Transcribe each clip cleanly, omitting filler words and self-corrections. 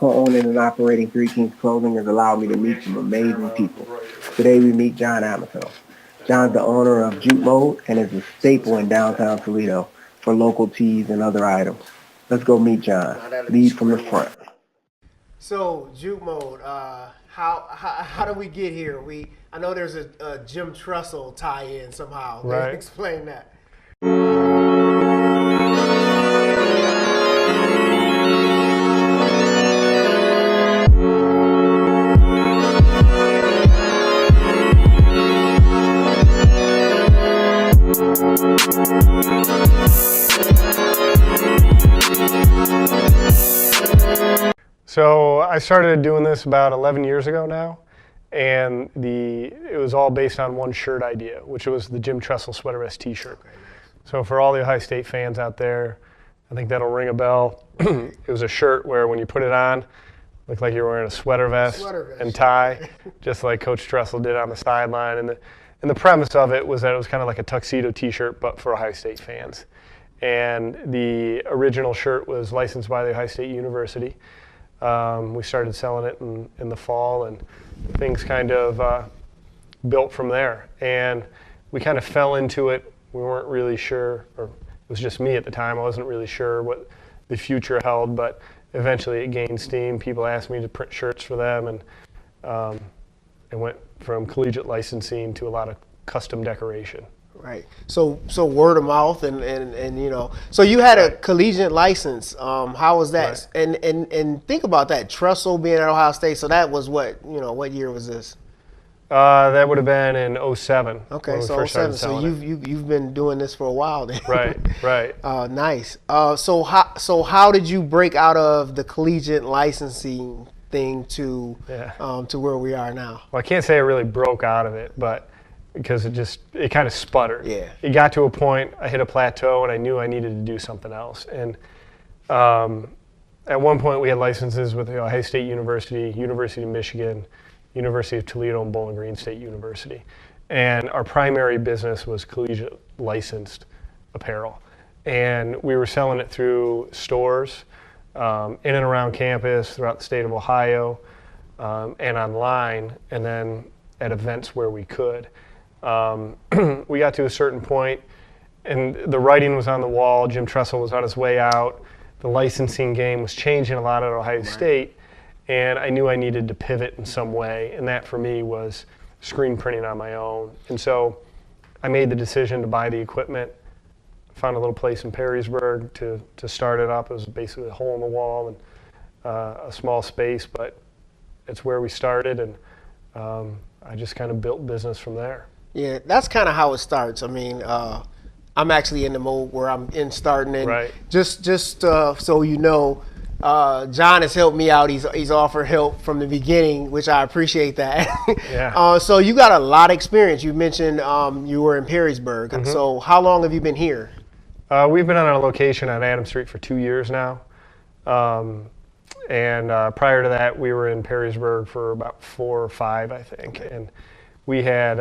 Co-owning and operating Three Kings Clothing has allowed me to meet some amazing people. Today we meet John Amato. John's the owner of Jupmode and is a staple in downtown Toledo for local teas and other items. Let's go meet John. Lead from the front. So Jupmode, how did we get here? I know there's a Jim Trussell tie-in somehow. Right. Explain that. So I started doing this about 11 years ago now, and it was all based on one shirt idea, which was the Jim Trussell Sweater Vest T-shirt. So for all the Ohio State fans out there, I think that'll ring a bell. It was a shirt where when you put it on, it looked like you were wearing a sweater vest and tie, just like Coach Trussell did on the sideline. And the premise of it was that it was kind of like a tuxedo T-shirt, but for Ohio State fans. And the original shirt was licensed by the Ohio State University. We started selling it in the fall, and things kind of built from there. And we kind of fell into it. We weren't really sure, or it was just me at the time. I wasn't really sure what the future held, but eventually it gained steam. People asked me to print shirts for them, and it went from collegiate licensing to a lot of custom decoration. Right. So word of mouth and you know. So you had a collegiate license. How was that? Right. And think about that. Trussell being at Ohio State. So that was what year was this? That would have been in 07. Okay, so 07. So you've been doing this for a while then. Right. Nice. So how did you break out of the collegiate licensing thing to where we are now? Well, I can't say I really broke out of it, but because it kind of sputtered. Yeah. It got to a point, I hit a plateau, and I knew I needed to do something else. And at one point, we had licenses with Ohio State University, University of Michigan, University of Toledo, and Bowling Green State University. And our primary business was collegiate licensed apparel. And we were selling it through stores in and around campus, throughout the state of Ohio, and online, and then at events where we could. We got to a certain point, and the writing was on the wall. Jim Trussell was on his way out. The licensing game was changing a lot at Ohio State, and I knew I needed to pivot in some way, and that for me was screen printing on my own. And so I made the decision to buy the equipment, found a little place in Perrysburg to start it up. It was basically a hole in the wall and a small space, but it's where we started, and I just kind of built business from there. Yeah, that's kind of how it starts. I mean, I'm actually in the mode where I'm starting, and just so you know, John has helped me out. He's offered help from the beginning, which I appreciate that. Yeah. So you got a lot of experience. You mentioned you were in Perrysburg. Mm-hmm. So how long have you been here? We've been on a location on Adams Street for 2 years now. And prior to that, we were in Perrysburg for about 4 or 5, I think. Okay. And we had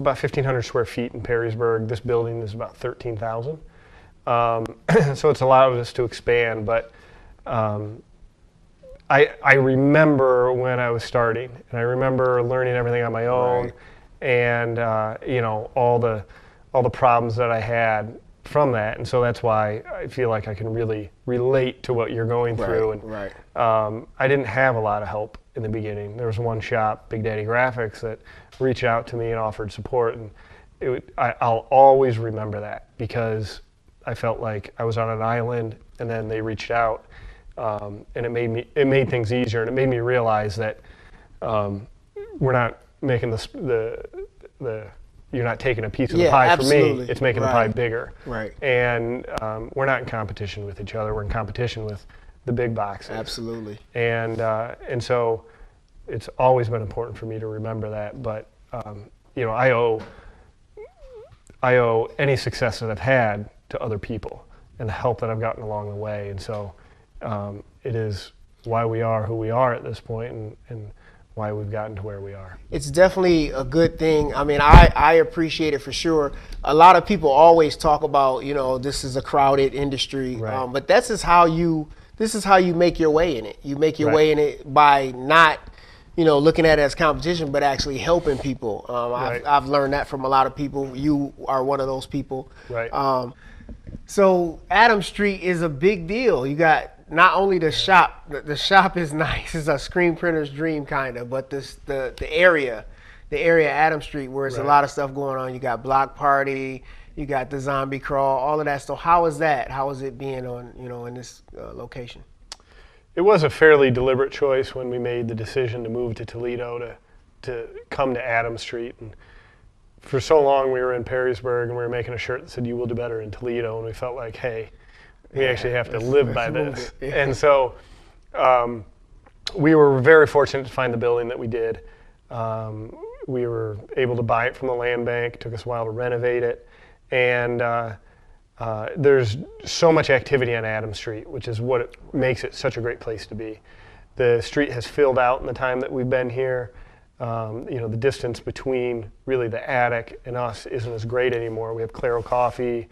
about 1,500 square feet in Perrysburg. This building is about 13,000. So it's allowed us to expand. But I remember when I was starting, and I remember learning everything on my own, and all the problems that I had from that. And so that's why I feel like I can really relate to what you're going through. And I didn't have a lot of help in the beginning. There was one shop, Big Daddy Graphics, that reached out to me and offered support. And I'll always remember that, because I felt like I was on an island, and then they reached out, and it made things easier, and it made me realize that we're not making you're not taking a piece of the pie for me. It's making the pie bigger. Right. And we're not in competition with each other. We're in competition with the big boxes. Absolutely. And so it's always been important for me to remember that. But I owe any success that I've had to other people and the help that I've gotten along the way. And so it is why we are who we are at this point, and why we've gotten to where we are. It's definitely a good thing. I mean, I appreciate it for sure. A lot of people always talk about, this is a crowded industry, but that's just how you this is how you make your way in it. You make your way in it by not, looking at it as competition, but actually helping people. I've learned that from a lot of people. You are one of those people. Right. So Adams Street is a big deal. You got not only the shop. The shop is nice. It's a screen printer's dream kind of, but the area Adams Street, where it's a lot of stuff going on. You got Block Party. You got the Zombie Crawl. All of that. So how is that? How is it being on in this location? It was a fairly deliberate choice when we made the decision to move to Toledo to come to Adams Street. And for so long we were in Perrysburg and we were making a shirt that said "You will do better in Toledo," and we felt like, hey, we actually have to live by this. And so we were very fortunate to find the building that we did. We were able to buy it from the land bank. It took us a while to renovate it. And there's so much activity on Adams Street, which is what makes it such a great place to be. The street has filled out in the time that we've been here. The distance between really the attic and us isn't as great anymore. We have Claro Coffee,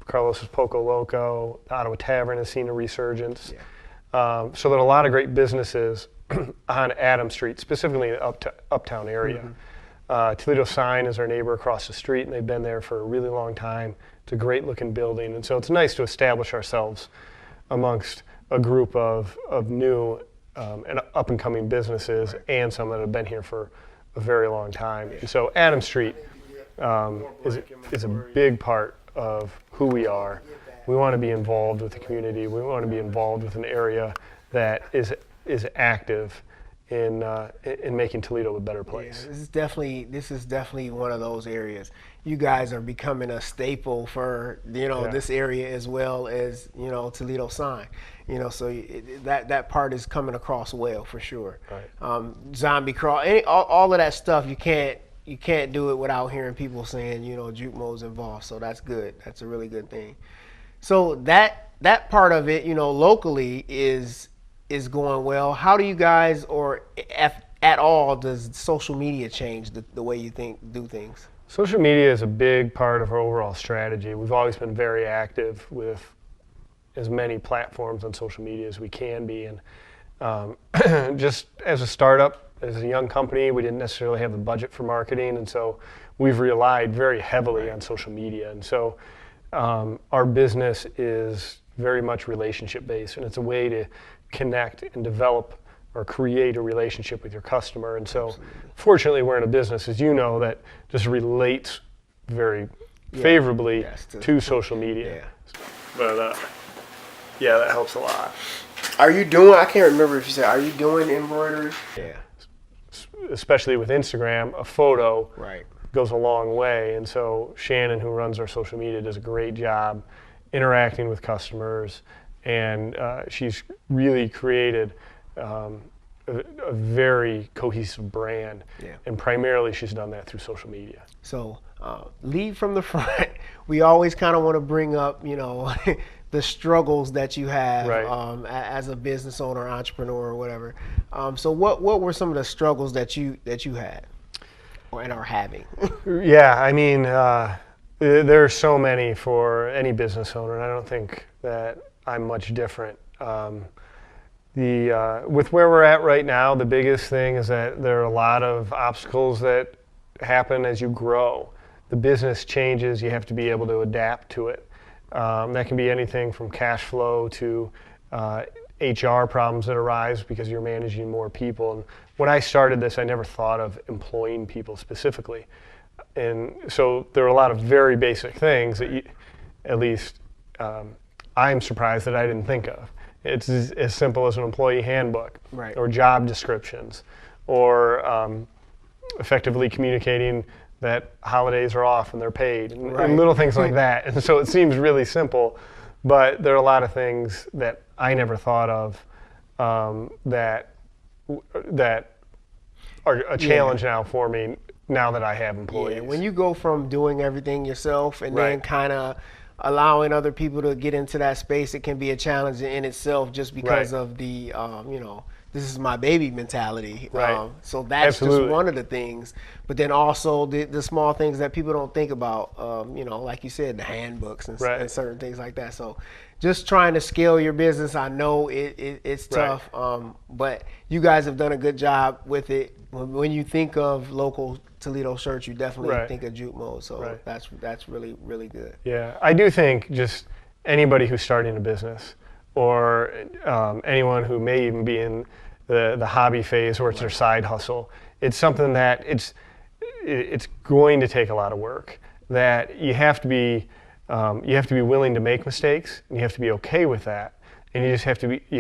Carlos's Poco Loco, the Ottawa Tavern has seen a resurgence. So there are a lot of great businesses on Adams Street, specifically in the uptown area. Toledo Sign is our neighbor across the street, and they've been there for a really long time. It's a great looking building, and so it's nice to establish ourselves amongst a group of new and up and coming businesses and some that have been here for a very long time. And so Adams Street is a big part of who we are. We want to be involved with the community. We want to be involved with an area that is active in making Toledo a better place. Yeah, this is definitely one of those areas. You guys are becoming a staple for this area as well as Toledo Sign. So that part is coming across well for sure. Right. Zombie Crawl, all of that stuff. You can't do it without hearing people saying Jupmode's involved. So that's good. That's a really good thing. So that part of it, locally is going well. How do you guys, or at all, does social media change the way you do things? Social media is a big part of our overall strategy. We've always been very active with as many platforms on social media as we can be. And just as a startup, as a young company, we didn't necessarily have the budget for marketing, and so we've relied very heavily on social media. And so our business is very much relationship based, and it's a way to connect and develop or create a relationship with your customer. And so fortunately we're in a business, as you know, that just relates very favorably to social media. But that helps a lot. Are you doing, I can't remember if you said, are you doing embroidery? Yeah. Especially with Instagram, a photo goes a long way. And so Shannon, who runs our social media, does a great job interacting with customers. And she's really created a very cohesive brand. And primarily she's done that through social media. So lead from the front. We always kind of want to bring up, the struggles that you have as a business owner, entrepreneur, or whatever. So what were some of the struggles that you had and are having? Yeah, I mean, there are so many for any business owner, and I don't think that I'm much different. With where we're at right now, the biggest thing is that there are a lot of obstacles that happen as you grow. The business changes, you have to be able to adapt to it. That can be anything from cash flow to HR problems that arise because you're managing more people. And when I started this, I never thought of employing people specifically. And so there are a lot of very basic things that at least I'm surprised that I didn't think of. It's as simple as an employee handbook or job descriptions or effectively communicating that holidays are off and they're paid and little things like that. And so it seems really simple, but there are a lot of things that I never thought of that are a challenge now for me now that I have employees. Yeah, when you go from doing everything yourself and then kind of allowing other people to get into that space, it can be a challenge in itself just because of the this is my baby mentality. Right. So that's Absolutely. just one of the things. But then also the small things that people don't think about, like you said, the handbooks and, Right. and certain things like that. So just trying to scale your business, I know it's tough, but you guys have done a good job with it. When you think of local Toledo shirts, you definitely think of Jupmode. So that's really, really good. Yeah, I do think just anybody who's starting a business, or anyone who may even be in the hobby phase or it's their side hustle, it's something that it's going to take a lot of work. That you have to be willing to make mistakes, and you have to be okay with that, and you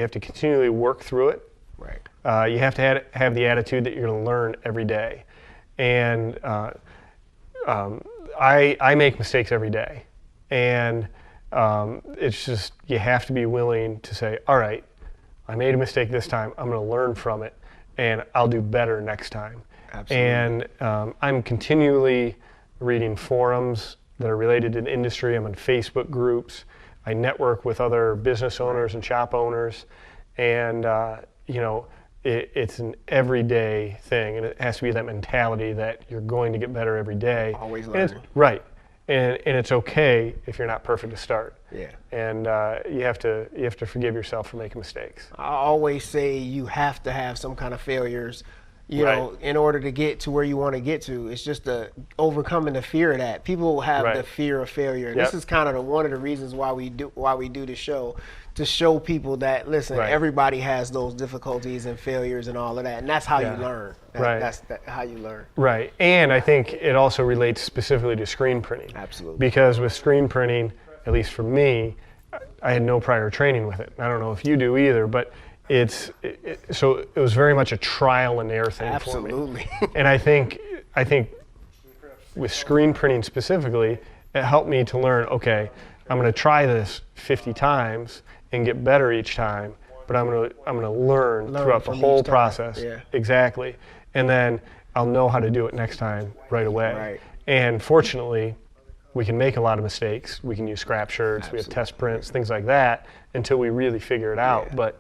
have to continually work through it. Right. You have to have the attitude that you're going to learn every day, and I make mistakes every day, and it's just you have to be willing to say, all right, I made a mistake this time. I'm going to learn from it, and I'll do better next time. Absolutely. And I'm continually reading forums that are related to the industry. I'm in Facebook groups. I network with other business owners and shop owners, and it's an everyday thing, and it has to be that mentality that you're going to get better every day. Always learning. Right. And it's okay if you're not perfect to start. Yeah. And you have to forgive yourself for making mistakes. I always say you have to have some kind of failures, in order to get to where you want to get to. It's just overcoming the fear of that. People have the fear of failure. And this is kind of one of the reasons why we do the show, to show people that, listen, everybody has those difficulties and failures and all of that, and that's how you learn. That's how you learn. Right, and I think it also relates specifically to screen printing. Absolutely. Because with screen printing, at least for me, I had no prior training with it. I don't know if you do either, but so it was very much a trial and error thing for me. Absolutely. And I think with screen printing specifically, it helped me to learn, okay, I'm going to try this 50 times and get better each time, but I'm going to learn throughout the whole process. Yeah. Exactly. And then I'll know how to do it next time right away. Right. And fortunately, we can make a lot of mistakes. We can use scrap shirts, we have test prints, things like that, until we really figure it out. Yeah. But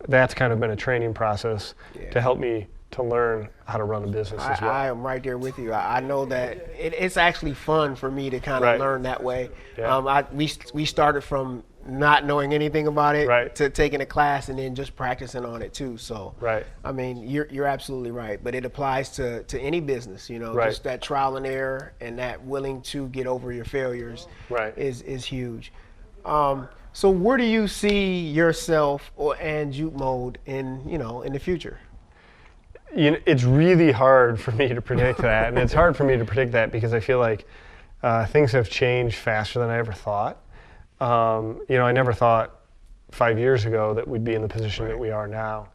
that's kind of been a training process to help me to learn how to run a business as well. I am right there with you. I know that it's actually fun for me to kind of learn that way. Yeah. We started from not knowing anything about it to taking a class and then just practicing on it too. So I mean, you're absolutely right. But it applies to any business, just that trial and error and that willing to get over your failures is huge. So where do you see yourself and Jupmode in the future? It's really hard for me to predict that, and it's hard for me to predict that because I feel like things have changed faster than I ever thought. I never thought 5 years ago that we'd be in the position that we are now.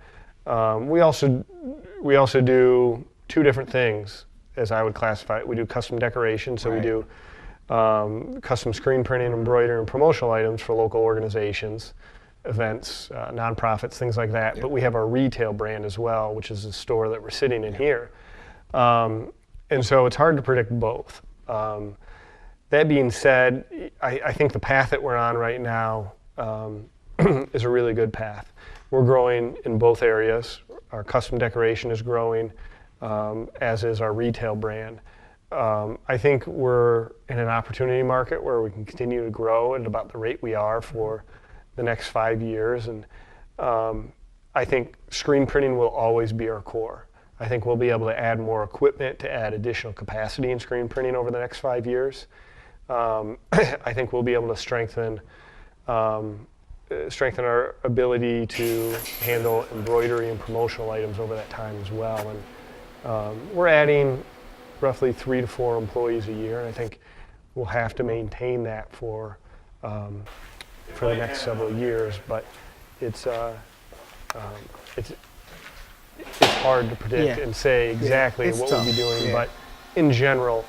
We also do two different things, as I would classify it. We do custom decoration, so we do custom screen printing, embroidery, and promotional items for local organizations, events, nonprofits, things like that. But we have our retail brand as well, which is the store that we're sitting in here. And so it's hard to predict both. That being said, I think the path that we're on right now is a really good path. We're growing in both areas. Our custom decoration is growing, as is our retail brand. I think we're in an opportunity market where we can continue to grow at about the rate we are for the next 5 years. And I think screen printing will always be our core. I think we'll be able to add more equipment to add additional capacity in screen printing over the next 5 years. I think we'll be able to strengthen our ability to handle embroidery and promotional items over that time as well. And we're adding roughly 3 to 4 employees a year, and I think we'll have to maintain that for the next several years. But it's hard to predict and say exactly what we'll be doing. But in general,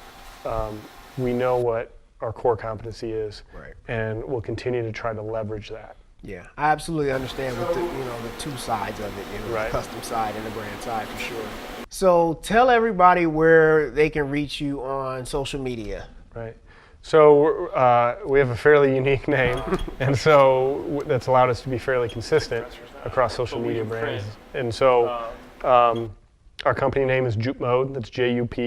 we know what our core competency is, and we'll continue to try to leverage that. Yeah, I absolutely understand with the two sides of it, the custom side and the brand side for sure. So tell everybody where they can reach you on social media. Right. So we have a fairly unique name, and so that's allowed us to be fairly consistent across social media brands. And so our company name is Jupmode. That's Jup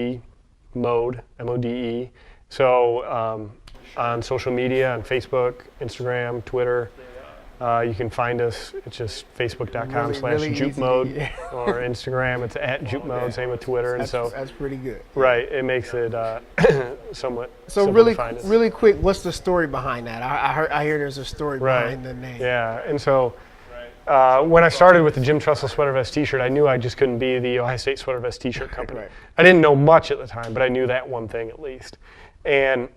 Mode, Mode. So on social media, on Facebook, Instagram, Twitter, you can find us. It's just facebook.com/Jupmode, or Instagram. It's @Jupmode. Same with Twitter, and so that's pretty good. Right, it makes it somewhat. So simple really, to find us. really quick, what's the story behind that? I hear there's a story behind the name. Yeah, and so when I started with the Jim Trussell sweater vest T-shirt, I knew I just couldn't be the Ohio State sweater vest T-shirt company. Right. I didn't know much at the time, but I knew that one thing at least. And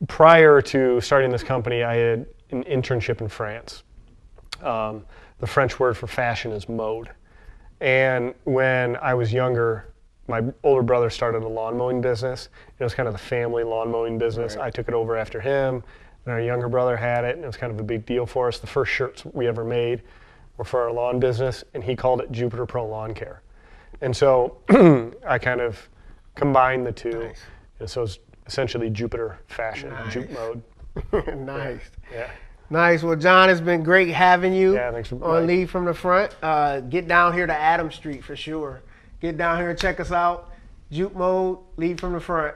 prior to starting this company, I had an internship in France. The French word for fashion is mode. And when I was younger, my older brother started a lawn mowing business. It was kind of the family lawn mowing business. Right. I took it over after him, and our younger brother had it, and it was kind of a big deal for us. The first shirts we ever made were for our lawn business, and he called it Jupiter Pro Lawn Care. And so I kind of combined the two. Nice. And so it's essentially Jupiter Fashion, Nice. Jupmode. Nice. Yeah. Nice. Well, John, it's been great having you Yeah, thanks for on Lead from the Front. Get down here to Adams Street for sure. Get down here and check us out. Jupmode, Lead from the Front.